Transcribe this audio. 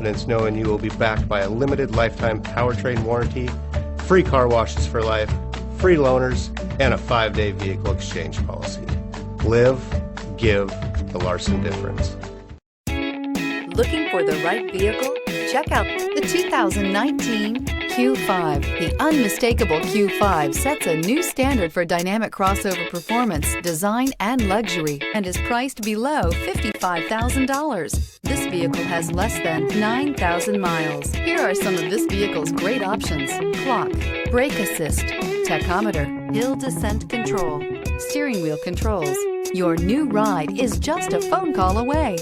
confidence knowing you will be backed by a limited lifetime powertrain warranty, free car washes for life, free loaners, and a 5-day vehicle exchange policy. Live, give the Larson difference. Looking for the right vehicle? Check out the 2019 Q5. The unmistakable Q5 sets a new standard for dynamic crossover performance, design, and luxury, and is priced below $55,000. This vehicle has less than 9,000 miles. Here are some of this vehicle's great options: clock, brake assist, tachometer, hill descent control, steering wheel controls. Your new ride is just a phone call away.